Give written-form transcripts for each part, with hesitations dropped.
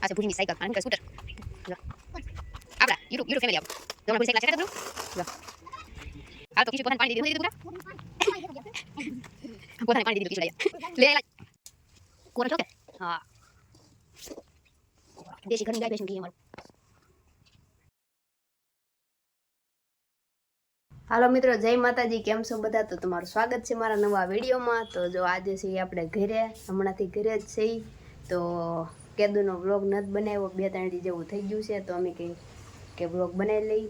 આ છે ભૂરીની સાયકલ આનું કે સ્કૂટર આપડા યુટ્યુબ ફેમિલી આપ જો ભૂરી સાયકલ છે જો આ તો કિશુ પોતાને પાણી દીધું પોતાને પાણી દીધું કિશુ લે કોણ છો કે હા દેશી ઘરની ગાય બેસું ઘી અમારું હાલો મિત્રો જય માતાજી કેમ છો બધા તો તમારું સ્વાગત છે મારા નવા વિડીયોમાં તો જો આજે છે આપણે ઘરે હમણાંથી ઘરે જ છે તો કેદુનો વ્લોગ નથી બનાવ્યો 2-3 દી જેવું થઈ ગયું છે તો અમે કે વ્લોગ બનાવી લઈ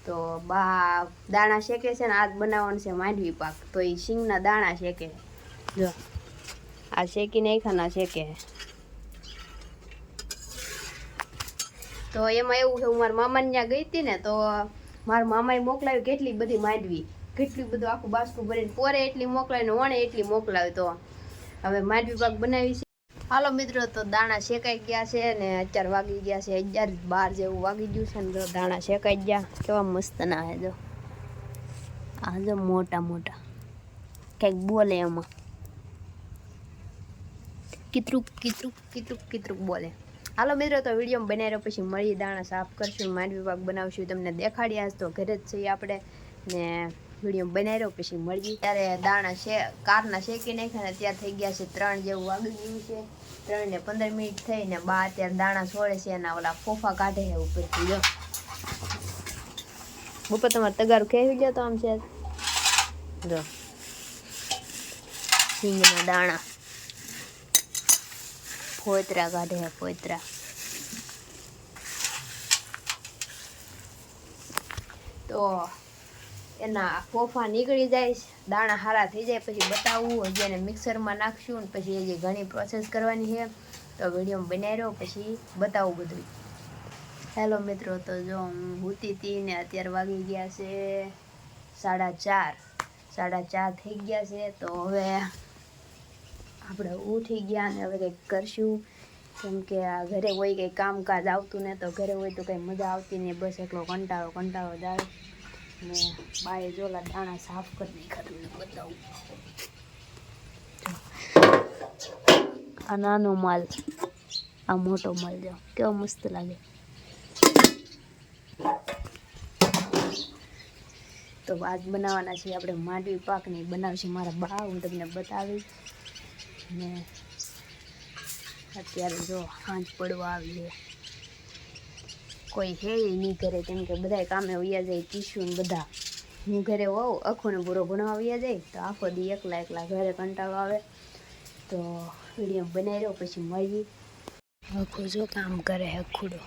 તો બા દાણા શેકે છે ને આજ બનાવવાનું છે માંડવી પાક તો એ સિંગના દાણા શેકે જો આ શેકી નાખાના શેકે તો એમાં એવું છે હું મારા મામાને ત્યાં ગઈ હતી ને તો મારા મામાએ મોકલાવ્યું કેટલી બધી માંડવી કેટલી બધું આખું બાસ્કું ભરીને પોરે એટલી મોકલાવીને વણે એટલી મોકલાવી તો હવે માંડવી પાક બનાવી છે હાલો મિત્રો તો દાણા શેકાઈ ગયા છે ને અત્યારે વાગી ગયા છે 11-12 જેવું વાગી ગયું છે ને તો દાણા શેકાઈ ગયા કેવા મસ્ત ના હે જો આ જો મોટા મોટા કંઈક બોલે એમાં કિતરુક કિતરુક કિતરુક કિતરુક બોલે હાલો મિત્રો તો વિડીયો બનાવી રહ્યો પછી મળી દાણા સાફ કરશું માંડવી પાક બનાવશું તમને દેખાડી આજ તો ઘરે જ છીએ આપણે ને વિડીયો બનાવી રહ્યો પછી મળી ત્યારે દાણા કારના શેકી નાખ્યા ને ત્યાં થઈ ગયા છે 3 જેવું વાગી ગયું છે 3 ને 15 મિનિટ થઈને બા અત્યારે દાણા છોડે છે એના ઓલા ફોફા કાઢે છે ઉપરથી જો ઉપર તમારે તગારું ખેવી ગયા તો આમ છે જો સિંગના દાણા ફોતરા કાઢે છે ફોતરા તો એના ફોફા નીકળી જાય દાણા હારા થઈ જાય પછી બતાવવું હજી એને મિક્સરમાં નાખશું ને પછી હજી ઘણી પ્રોસેસ કરવાની છે તો વિડીયો બનાવી રહ્યો પછી બતાવું બધું હેલો મિત્રો તો જો હું ઉતી હતી ને અત્યારે વાગી ગયા છે 4:30 થઈ ગયા છે તો હવે આપણે ઉઠી ગયા ને હવે કંઈક કરશું કેમ કે આ ઘરે હોય કંઈ કામકાજ આવતું ને તો ઘરે હોય તો કંઈ મજા આવતી નહીં બસ એટલો કંટાળો જ આવે ને બાએ જોલા દાણા સાફ કરી નાખ્યા બતાવું આ નાનો માલ આ મોટો માલ જો કેવો મસ્ત લાગે તો આજ બનાવવાના છે આપણે માંડવી પાકની બનાવશે મારા બા હું તમને બતાવી ને અત્યારે જો સાંજ પડવા આવી છે કોઈ હે નહીં ઘરે કેમ કે બધા કામે વયા જાય ટીશ્યુ ને બધા હું ઘરે હોઉં આખો ને પૂરો ભણવા વયા જાય તો આખો દી એકલા ઘરે કંટાળો આવે તો વિડીયો બનાવી રહ્યો પછી મળી આખો જો કામ કરે હખુડો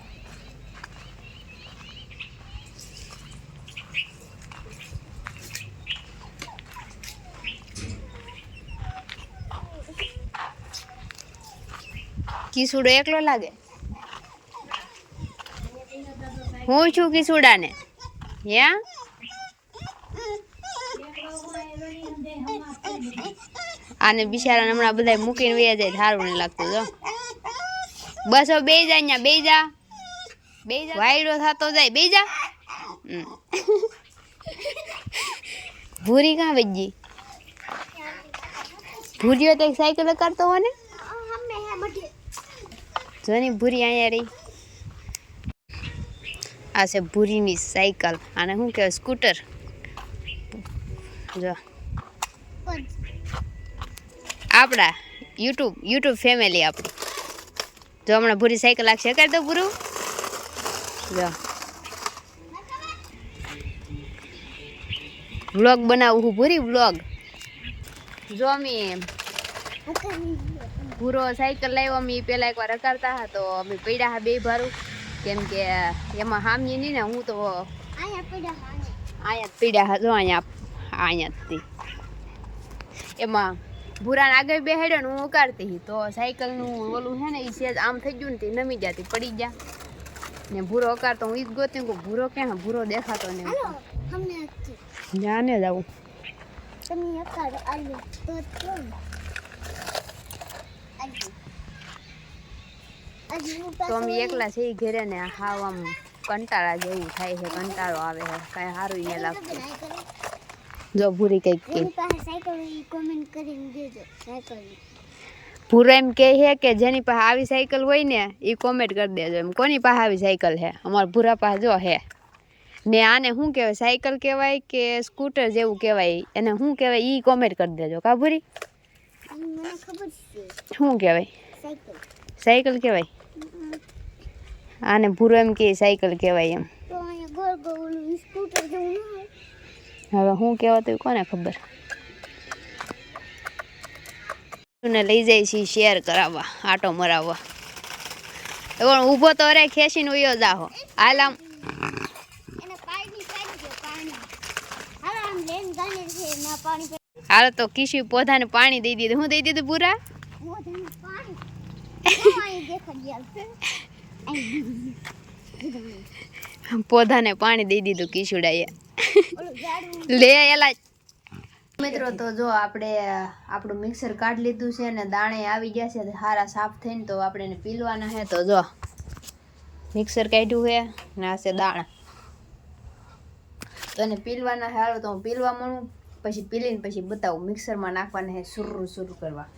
કિસુડો એકલો લાગે હું છું કિસુડા ને આને બિચારાને હમણાં બધા મૂકીને વયા જાય સારું નહીં લાગતું જો બસ હવે બે જા અહીંયા બે જા વાયડો થતો જાય બે જા ભૂરી કાં વજી ભૂરીઓ તો સાયકલ કરતો હોય ને જોની ભૂરી અહીંયા રહી આ છે ભૂરીની સાયકલ આને શું કહેવાય સ્કૂટર જો આપણા યુટ્યુબ ફેમિલી આપણી જો હમણાં ભૂરી સાયકલ લાગશે કરી દો પૂરું જો વ્લોગ બનાવું હું ભૂરી વ્લોગ જો અમે ભૂરો સાયકલ લાવ્યો અમે પેલા એકવાર રકારતા હતા તો અમે પડ્યા હા બે ભારું કેમ કે એમાં હામી નહીં ને હું તો અહીંયા પીડ્યા હા જો અહીંયાથી એમાં ભૂરાને આગળ બેહાડ્યો ને હું ઉકાળતી તો સાયકલનું ઓલું છે ને એ સેજ આમ થઈ ગયું ને તે નમી જતી પડી ગયા ને ભૂરો ઉકાળતો હું ઈ જ ગોતી કહું ભૂરો ક્યાં ભૂરો દેખાતો ને જાને જાઉં તો અમે એકલા છે ઘરે ને હાવ આમ કંટાળા જેવું થાય છે કંટાળો આવે છે કાંઈ સારું નહીં લાગતું જો ભૂરી કંઈક પૂરો એમ કહે છે કે જેની પાસે આવી સાયકલ હોય ને એ કોમેન્ટ કરી દેજો એમ કોની પાસે આવી સાયકલ છે અમારા ભૂરા પાસે જો હે ને આને શું કહેવાય સાયકલ કહેવાય કે સ્કૂટર જેવું કહેવાય એને શું કહેવાય એ કોમેન્ટ કરી દેજો કા ભૂરી શું કહેવાય સાયકલ કહેવાય આને ભૂરો એમ કે સાયકલ કહેવાય એમ હવે શું કહેવાતું કોને ખબર ને લઈ જાય છે શેર કરાવવા આટો મરાવવા પણ ઊભો તો અરે ખેંચીને ઉયો જાહો હાલ આમ હાલ તો કિશી પોતાને પાણી દઈ દીધું હું દઈ દીધું પૂરા પોધાને પાણી દઈ દીધું કિશુડાએ લે એલા મિત્રો તો જો આપણે આપણું મિક્સર કાઢી લીધું છે ને દાણે આવી ગયા છે સારા સાફ થઈને તો આપણે એને પીલવાના છે તો જો મિક્સર કાઢ્યું છે ને આ છે દાણા તો એને પીલવાના છે હાલો તો હું પીલવા મળું પછી પીલીને પછી બતાવું મિક્સરમાં નાખવાના છે સુરુ સુરુ કરવા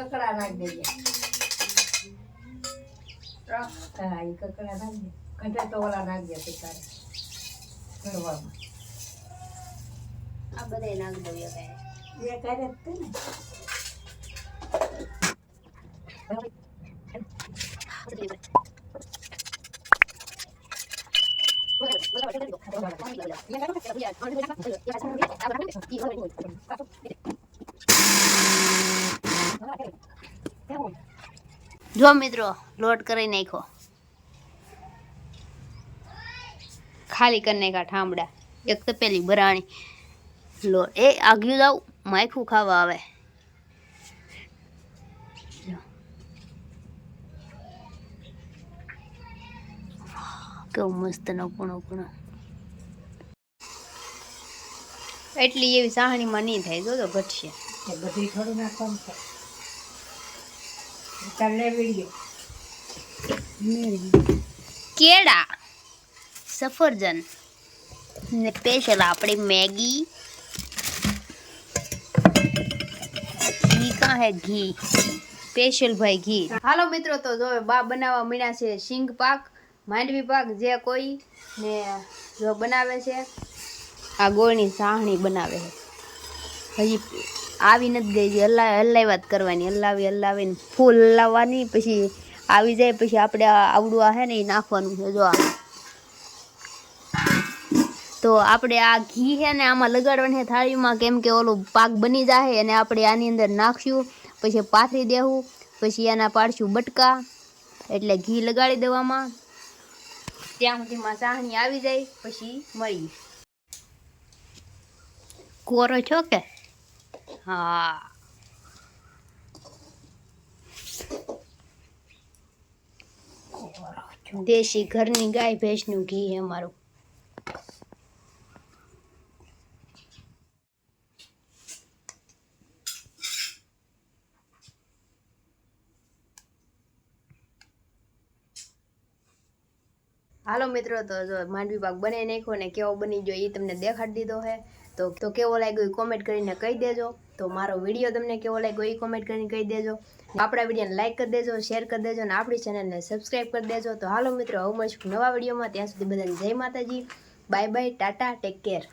કકડા નાખ દેજે હા એ કકડા નાખ દે ઘટે તો ઓલા નાખ દે તારે કરવામાં આ બધે નાખ દઉં એ કરે જ ને જો મિત્રો લોટ કરી નાખો ખાલી કરી નાખ્યા ઠામડા એક તો પેલી બરાણી લોટ એ આગળ જાવ માયખું ખાવા આવે કેવું મસ્ત નપુણો એટલી એવી સાહણીમાં નહીં થાય જો ઘટશે બધી થોડું નાખવાનું કેળા સફરજન ને સ્પેશિયલ આપણી મેગી ઘી કા હે ઘી સ્પેશિયલ ભાઈ ઘી હાલો મિત્રો તો જો બા બનાવવા મીણા છે સિંગ પાક માંડવી પાક જે કોઈ ને જો બનાવે છે આ ગોળની સાહણી બનાવે છે હજી આવી નથી ગઈ છે હલાવ્યા જ કરવાની હલાવીને ફૂલ હલાવવાની પછી આવી જાય પછી આપણે આવડું આ છે ને એ નાખવાનું છે જો તો આપણે આ ઘી છે ને આમાં લગાડવાનું છે થાળીમાં કેમ કે ઓલું પાક બની જાય અને આપણે આની અંદર નાખશું પછી પાથરી દેવું પછી એના પાડશું બટકા એટલે ઘી લગાડી દેવામાં ત્યાં સુધીમાં સાહણી આવી જાય પછી મળી કોરો છો કે હા દેશી ઘરની ગાય ભેંસનું ઘી હે મારું હાલો મિત્રો તો જો માંડવી પાક બનાવી નાખ્યો ને કેવો બની ગયો એ તમને દેખાડી દીધો છે તો કેવો લાગ્યો એ કોમેન્ટ કરીને કહી દેજો તો મારો વિડીયો તમને કેવો લાગ્યો એ કોમેન્ટ કરીને કહી દેજો આપણા વિડીયોને લાઈક કરી દેજો શેર કરી દેજો અને આપણી ચેનલને સબસ્ક્રાઈબ કરી દેજો તો હાલો મિત્રો હવે મળીશું નવા વિડીયોમાં ત્યાં સુધી બધાને જય માતાજી bye bye Tata take care